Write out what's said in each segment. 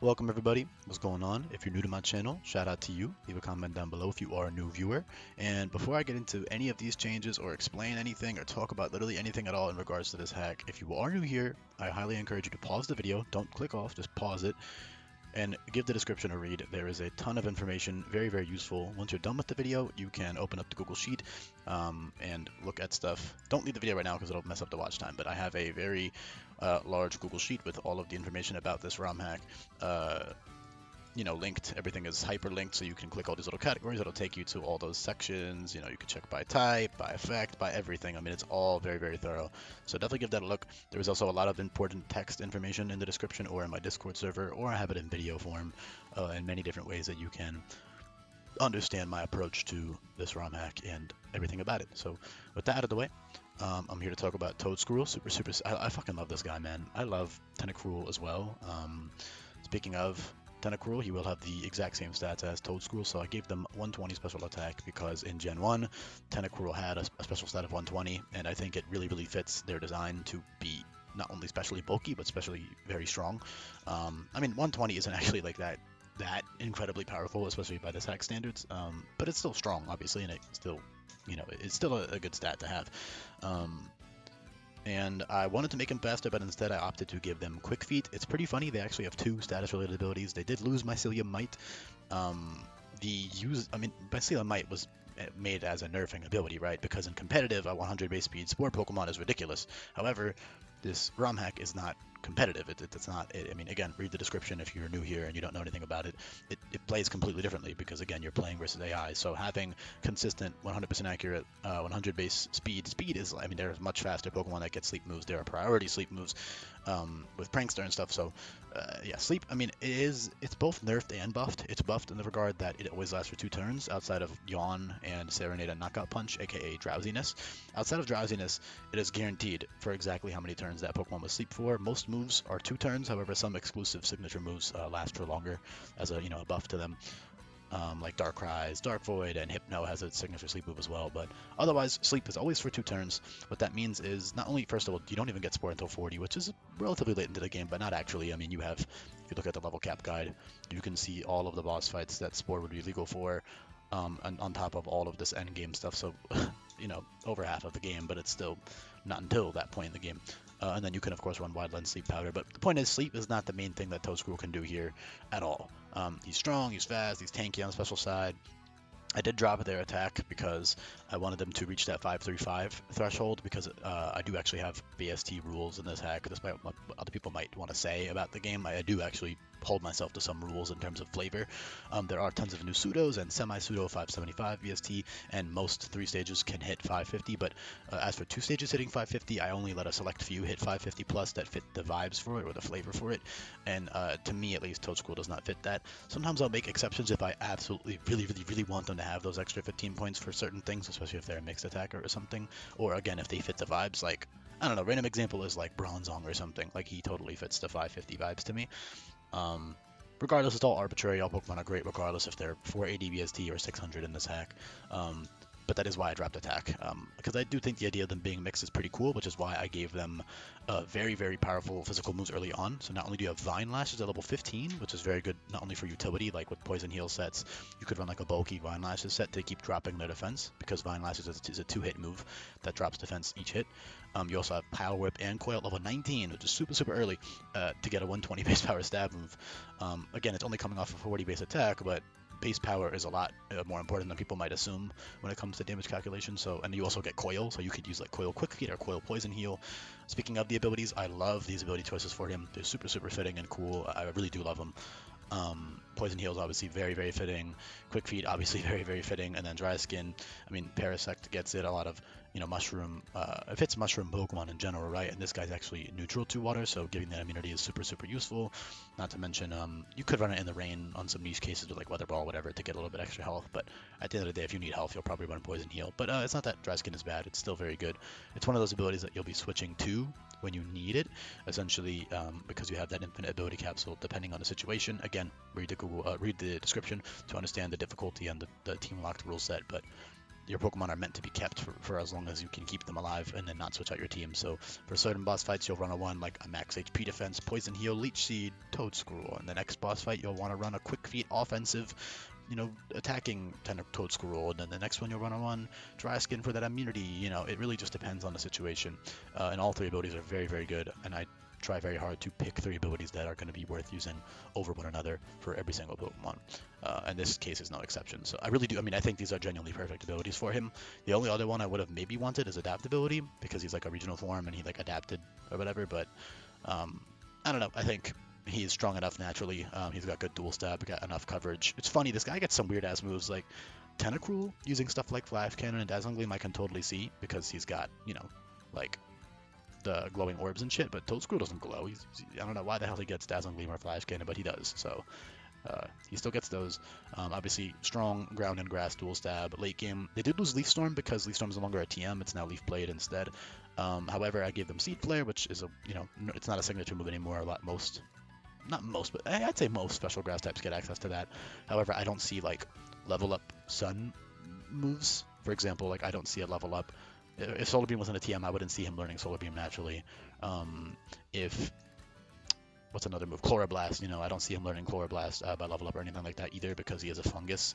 Welcome everybody. What's going on? If you're new to my channel, shout out to you. Leave a comment down below if you are a new viewer. And before I get into any of these changes or explain anything or talk about literally anything at all in regards to this hack, if you are new here, I highly encourage you to pause the video. Don't click off, just pause it and give the description a read. There is a ton of information, very useful. Once you're done with the video, you can open up the Google Sheet and look at stuff. Don't leave the video right now because it'll mess up the watch time, but I have a very large Google Sheet with all of the information about this ROM hack. Linked. Everything is hyperlinked, so you can click all these little categories. It'll take you to all those sections. You can check by type, by effect, by everything. I mean, it's all very thorough. So definitely give that a look. There is also a lot of important text information in the description or in my Discord server, or I have it in video form, in many different ways that you can understand my approach to this ROM hack and everything about it. So with that out of the way, I'm here to talk about Toedscruel. I fucking love this guy, man. I love Toedscruel as well. Speaking of Toedscruel, he will have the exact same stats as Toedscruel, so I gave them 120 special attack because in Gen 1, Toedscruel had a special stat of 120, and I think it really fits their design to be not only specially bulky, but especially very strong. I mean, 120 isn't actually like that incredibly powerful, especially by this hack standards, but it's still strong, obviously, and it's still a good stat to have. And I wanted to make him faster, but instead I opted to give them quick feet. It's pretty funny, they actually have two status related abilities. They did lose Mycelium Might. Mycelium Might was made as a nerfing ability, right? Because in competitive, a 100 base speed sport Pokemon is ridiculous. However, this ROM hack is not competitive. It's not. I mean, again, read the description if you're new here and you don't know anything about it. It plays completely differently because, again, you're playing versus AI. So having consistent, 100% accurate, 100 base speed is. I mean, there's much faster Pokemon that get sleep moves. There are priority sleep moves with Prankster and stuff. So yeah, sleep. I mean, it's both nerfed and buffed. It's buffed in the regard that it always lasts for 2 turns outside of Yawn and Serenade and Knockout Punch, aka Drowsiness. Outside of Drowsiness, it is guaranteed for exactly how many turns that Pokemon will sleep for. Most moves are 2 turns, however some exclusive signature moves last for longer as a buff to them, like Darkrai's, Dark Void, and Hypno has a signature sleep move as well. But otherwise, sleep is always for 2 turns. What that means is not only, first of all, you don't even get Spore until 40, which is relatively late into the game, but not actually. I mean, if you look at the level cap guide, you can see all of the boss fights that Spore would be legal for, and on top of all of this end game stuff. So over half of the game, but it's still not until that point in the game. And then you can, of course, run Wide Lens Sleep Powder. But the point is, sleep is not the main thing that Toedscruel can do here at all. He's strong, he's fast, he's tanky on the special side. I did drop their attack because I wanted them to reach that 535 threshold because I do actually have BST rules in this hack, despite what other people might want to say about the game. I do actually hold myself to some rules in terms of flavor. There are tons of new pseudos and semi-pseudo 575 BST, and most 3 stages can hit 550, but as for 2 stages hitting 550, I only let a select few hit 550 plus that fit the vibes for it or the flavor for it, and to me at least, Toedscruel does not fit that. Sometimes I'll make exceptions if I absolutely really want them to have those extra 15 points for certain things, especially if they're a mixed attacker or something, or again if they fit the vibes. Like, I don't know, random example is like Bronzong or something. Like, he totally fits the 550 vibes to me. Regardless, it's all arbitrary. All Pokemon are great regardless if they're 480 BST or 600 in this hack. But that is why I dropped attack, because I do think the idea of them being mixed is pretty cool, which is why I gave them very powerful physical moves early on. So not only do you have Vine Lashes at level 15, which is very good not only for utility, like with Poison Heal sets, you could run like a bulky Vine Lashes set to keep dropping their defense, because Vine Lashes is a 2-hit move that drops defense each hit. You also have Power Whip and Coil at level 19, which is super early to get a 120 base power stab move. Again, it's only coming off a 40 base attack, but base power is a lot more important than people might assume when it comes to damage calculation. So, and you also get Coil, so you could use like Coil Quick Feet or Coil Poison Heal. Speaking of the abilities, I love these ability choices for him. They're super fitting and cool. I really do love them. Poison Heal is obviously very fitting. Quick Feet obviously very fitting, and then Dry Skin. I mean, Parasect gets it. A lot of mushroom. It fits mushroom Pokemon in general, right? And this guy's actually neutral to water, so giving that immunity is super useful. Not to mention, you could run it in the rain on some niche cases with like Weather Ball, whatever, to get a little bit extra health. But at the end of the day, if you need health, you'll probably run Poison Heal. But it's not that Dry Skin is bad. It's still very good. It's one of those abilities that you'll be switching to when you need it, essentially, because you have that infinite ability capsule depending on the situation. Again, read the description to understand the difficulty and the Teamlocked rule set. But your Pokemon are meant to be kept for as long as you can keep them alive and then not switch out your team. So for certain boss fights, you'll run a one like a max HP defense, Poison Heal, Leech Seed, Toedscruel. And the next boss fight, you'll want to run a Quick Feet offensive, attacking Toedscruel. And then the next one, you'll run a one Dry Skin for that immunity. It really just depends on the situation. And all three abilities are very, very good. And I try very hard to pick three abilities that are going to be worth using over one another for every single Pokemon. And this case is no exception. So I really do. I think these are genuinely perfect abilities for him. The only other one I would have maybe wanted is adaptability, because he's like a regional form and he like adapted or whatever. But I don't know. I think he's strong enough naturally. He's got good dual stab, got enough coverage. It's funny, this guy gets some weird ass moves like Tentacruel using stuff like Flash Cannon and Dazzling Gleam. I can totally see, because he's got like the glowing orbs and shit, but Toedscruel doesn't glow. I don't know why the hell he gets Dazzling Gleam or Flash Cannon, but he does. So he still gets those. Obviously, strong ground and grass dual stab. Late game, they did lose Leaf Storm because Leaf Storm is no longer a TM. It's now Leaf Blade instead. However, I gave them Seed Flare, which is it's not a signature move anymore. Not most, but I'd say most special grass types get access to that. However, I don't see like level up Sun moves. For example, like I don't see a level up. If Solar Beam was in a TM, I wouldn't see him learning Solar Beam naturally. What's another move? Chloroblast. I don't see him learning Chloroblast by level up or anything like that either, because he is a fungus.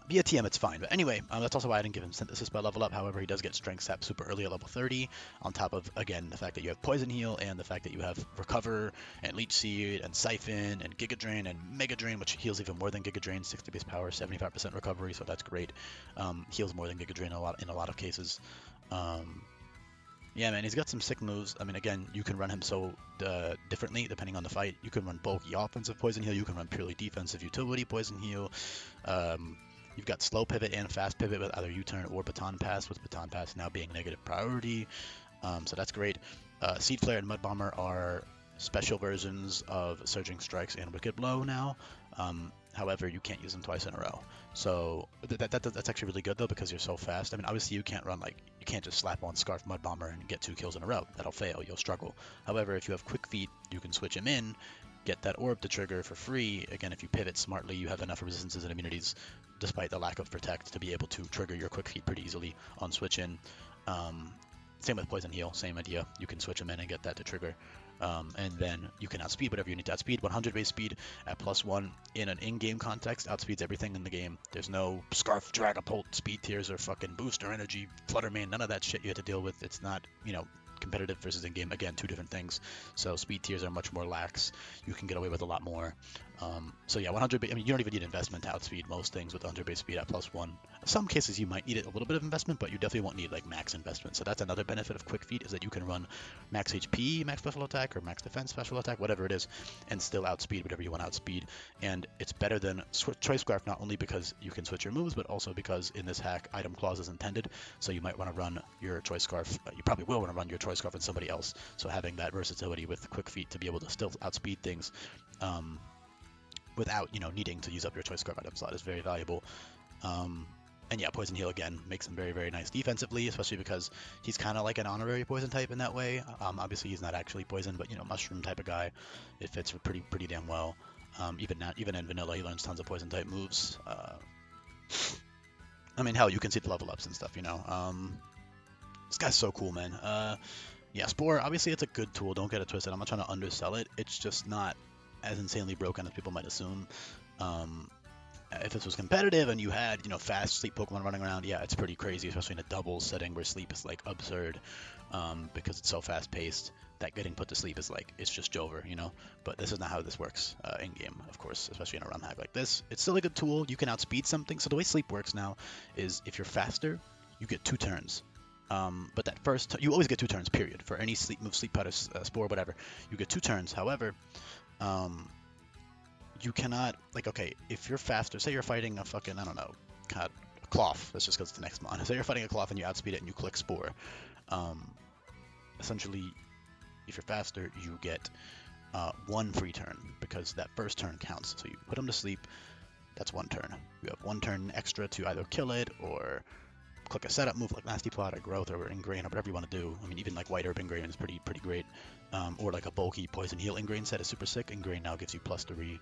Via TM, it's fine. But anyway, that's also why I didn't give him Synthesis by level up. However, he does get Strength Sap super early at level 30, on top of, again, the fact that you have Poison Heal and the fact that you have Recover and Leech Seed and Siphon and Giga Drain and Mega Drain, which heals even more than Giga Drain, 60 base power, 75% recovery, so that's great. Heals more than Giga Drain in a lot of cases. Yeah, man, he's got some sick moves. Again, you can run him so differently depending on the fight. You can run bulky offensive Poison Heal. You can run purely defensive utility Poison Heal. You've got slow pivot and fast pivot with either U-turn or baton pass, with baton pass now being negative priority. So that's great. Seed Flare and Mud Bomber are special versions of Surging Strikes and Wicked Blow now. However, you can't use them twice in a row. So that's actually really good though, because you're so fast. Obviously you can't you can't just slap on Scarf Mud Bomber and get 2 kills in a row. That'll fail. You'll struggle. However, if you have Quick Feet, you can switch him in, get that orb to trigger for free. Again, if you pivot smartly, you have enough resistances and immunities, despite the lack of Protect, to be able to trigger your Quick Feet pretty easily on switch in. Same with Poison Heal, same idea. You can switch him in and get that to trigger. And then you can outspeed whatever you need to outspeed. 100 base speed at +1 in an in-game context outspeeds everything in the game. There's no Scarf, Dragapult, Speed Tiers, or fucking Booster Energy, Fluttermane, none of that shit you have to deal with. It's not, competitive versus in-game. Again, 2 different things. So Speed Tiers are much more lax. You can get away with a lot more. So yeah, 100 you don't even need investment to outspeed most things with 100 base speed at +1. In some cases you might need a little bit of investment, but you definitely won't need like max investment. So that's another benefit of Quick Feet, is that you can run max HP, max special attack, or max defense special attack, whatever it is, and still outspeed whatever you want to outspeed. And it's better than Choice Scarf, not only because you can switch your moves, but also because in this hack, item clause is intended. So you might want to run your Choice Scarf, you probably will want to run your Choice Scarf on somebody else. So having that versatility with Quick Feet to be able to still outspeed things without needing to use up your Choice Scarf item slot is very valuable. And yeah, Poison Heal again makes him very, very nice defensively, especially because he's kind of like an honorary poison type in that way. Obviously he's not actually poison, but mushroom type of guy, it fits pretty damn well. Even in vanilla, he learns tons of poison type moves. Hell, you can see the level ups and stuff. This guy's so cool, man. Yeah, Spore, obviously it's a good tool. Don't get it twisted. I'm not trying to undersell it. It's just not as insanely broken as people might assume. If this was competitive and you had, fast sleep Pokemon running around, yeah, it's pretty crazy, especially in a doubles setting where sleep is like absurd, because it's so fast paced that getting put to sleep is like, it's just Jover, But this is not how this works in game, of course, especially in a ROM hack like this. It's still a good tool. You can outspeed something. So the way sleep works now is if you're faster, you get 2 turns. But that first, you always get 2 turns, period. For any sleep move, sleep powder, spore, whatever, you get 2 turns. However, you cannot, okay, if you're faster, say you're fighting a fucking, I don't know, a Cloth, that's just because it's the next mon. Say you're fighting a Cloth and you outspeed it and you click Spore. Essentially, if you're faster, you get 1 free turn, because that first turn counts. So you put them to sleep, that's 1 turn. You have 1 turn extra to either kill it or click a setup move like Nasty Plot or Growth or Ingrain or whatever you want to do. Even like White Herb Ingrain is pretty great. Or like a bulky Poison Heal Ingrain set is super sick. Ingrain now gives you +3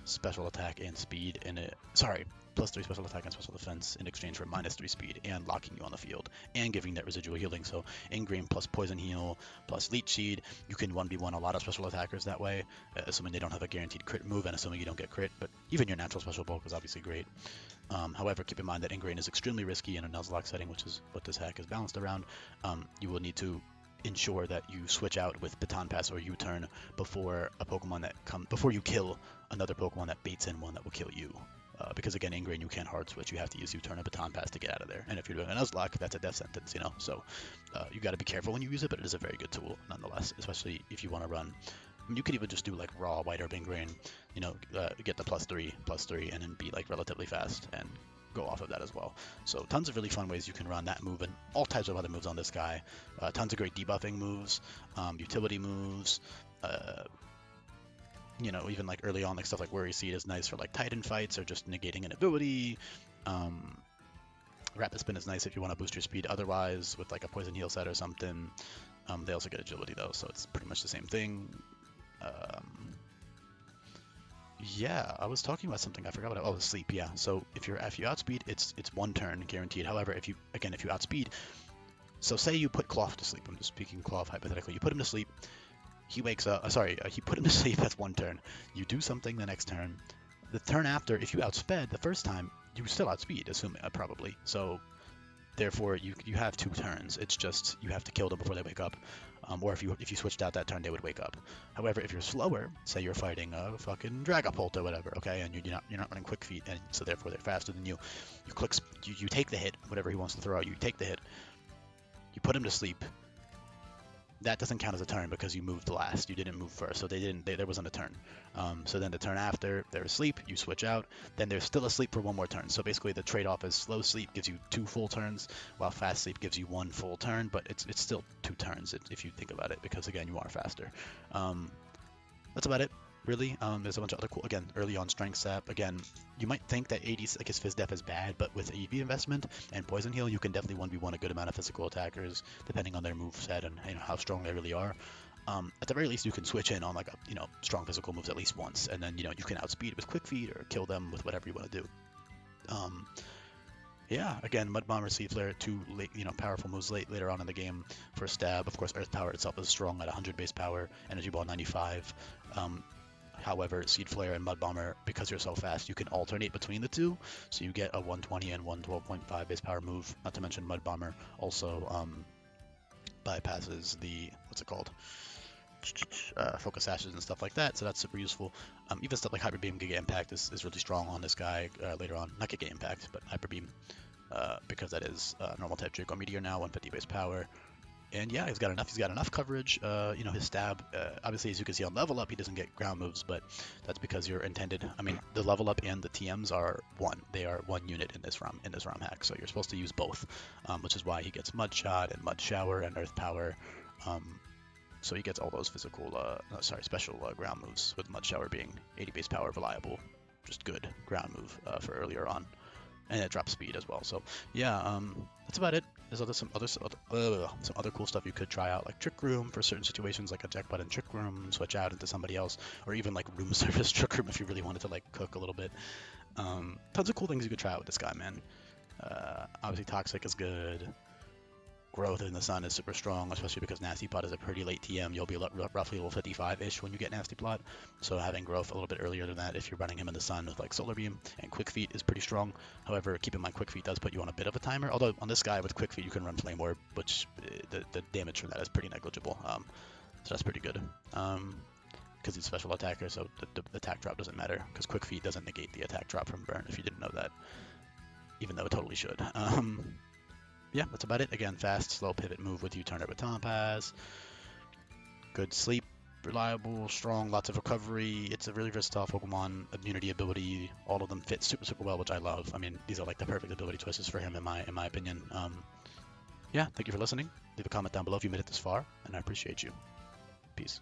special attack and speed in it. Sorry, +3 special attack and special defense in exchange for -3 speed and locking you on the field and giving that residual healing. So ingame plus poison heal plus leech seed. You can 1v1 a lot of special attackers that way, assuming they don't have a guaranteed crit move and assuming you don't get crit. But even your natural special bulk is obviously great. However, keep in mind that ingame is extremely risky in a nuzlocke setting, which is what this hack is balanced around. You will need to ensure that you switch out with baton pass or U-turn before a Pokemon before you kill another Pokemon that baits in one that will kill you. Because again, ingame you can't hard switch. You have to use U-turn and baton pass to get out of there. And if you're doing a nuzlocke, that's a death sentence, you know. So you got to be careful when you use it, but it is a very good tool nonetheless, especially if you want to run. You could even just do like raw white herb ingame, you know, get the +3, and then be like relatively fast and go off of that as well. So tons of really fun ways you can run that move and all types of other moves on this guy. Tons of great debuffing moves, utility moves. You know, even like early on, like stuff like Worry Seed is nice for like Titan fights or just negating an ability. Rapid Spin is nice if you want to boost your speed otherwise with like a Poison Heal set or something. They also get agility though, so it's pretty much the same thing. Yeah, I was talking about something. I forgot what. Oh, sleep. Yeah. So if you outspeed, it's 1 turn guaranteed. However, if you outspeed, so say you put Cloth to sleep. I'm just speaking Cloth hypothetically. You put him to sleep. He wakes up. You put him to sleep. That's 1 turn. You do something the next turn. The turn after, if you outsped the first time, you still outspeed, assuming probably. So therefore, you have 2 turns. It's just you have to kill them before they wake up. Or if you switched out that turn, they would wake up. However, if you're slower, say you're fighting a fucking Dragapult or whatever, okay, and you're not running quick feet, and so therefore they're faster than you. You take the hit, whatever he wants to throw out. You take the hit. You put him to sleep. That doesn't count as a turn because you moved last. You didn't move first, so there wasn't a turn. So then the turn after, they're asleep, you switch out, then they're still asleep for 1 more turn. So basically the trade-off is slow sleep gives you 2 full turns, while fast sleep gives you 1 full turn, but it's still 2 turns if you think about it, because again, you are faster. That's about it. Really, there's a bunch of other cool, again, early on strength sap. Again, you might think that 80, like his Fizz Def is bad, but with EV investment and Poison Heal, you can definitely 1v1 a good amount of physical attackers, depending on their move set and how strong they really are. At the very least, you can switch in on like strong physical moves at least once, and then you can outspeed with Quick Feet or kill them with whatever you want to do. Yeah, again, Mud Bomber, Seed Flare, 2 powerful moves later on in the game for stab. Of course, Earth Power itself is strong at 100 base power, Energy Ball 95. However, Seed Flare and Mud Bomber, because you're so fast, you can alternate between the two. So you get a 120 and 112.5 base power move. Not to mention Mud Bomber also bypasses the, Focus Ashes and stuff like that. So that's super useful. Even stuff like Hyper Beam, Giga Impact is really strong on this guy later on. Not Giga Impact, but Hyper Beam, because that is normal type Draco Meteor now, 150 base power. And yeah, he's got enough coverage. His stab, obviously, as you can see on level up, he doesn't get ground moves, but that's because you're intended. I mean, the level up and the TMs are 1. They are 1 unit in this ROM hack, so you're supposed to use both, which is why he gets Mud Shot and Mud Shower and Earth Power. So he gets all those special ground moves, with Mud Shower being 80 base power, reliable, just good ground move for earlier on. And it drops speed as well. So yeah, that's about it. There's some other cool stuff you could try out, like Trick Room for certain situations, like a Jack Button Trick Room, switch out into somebody else, or even like Room Service Trick Room if you really wanted to like cook a little bit. Tons of cool things you could try out with this guy, man. Obviously Toxic is good. Growth in the Sun is super strong, especially because Nasty Plot is a pretty late TM. You'll be roughly level 55-ish when you get Nasty Plot, so having Growth a little bit earlier than that if you're running him in the Sun with like Solar Beam, and Quick Feet is pretty strong. However, keep in mind Quick Feet does put you on a bit of a timer, although on this guy with Quick Feet you can run Flame Orb, which the damage from that is pretty negligible, so that's pretty good. Because he's a special attacker, so the attack drop doesn't matter, because Quick Feet doesn't negate the attack drop from Burn, if you didn't know that, even though it totally should. Yeah, that's about it. Again, fast, slow pivot move with U-turn or baton pass. Good sleep, reliable, strong, lots of recovery. It's a really versatile Pokemon. Immunity ability, all of them fit super, super well, which I love. I mean, these are like the perfect ability choices for him in my opinion. Yeah, thank you for listening. Leave a comment down below if you made it this far, and I appreciate you. Peace.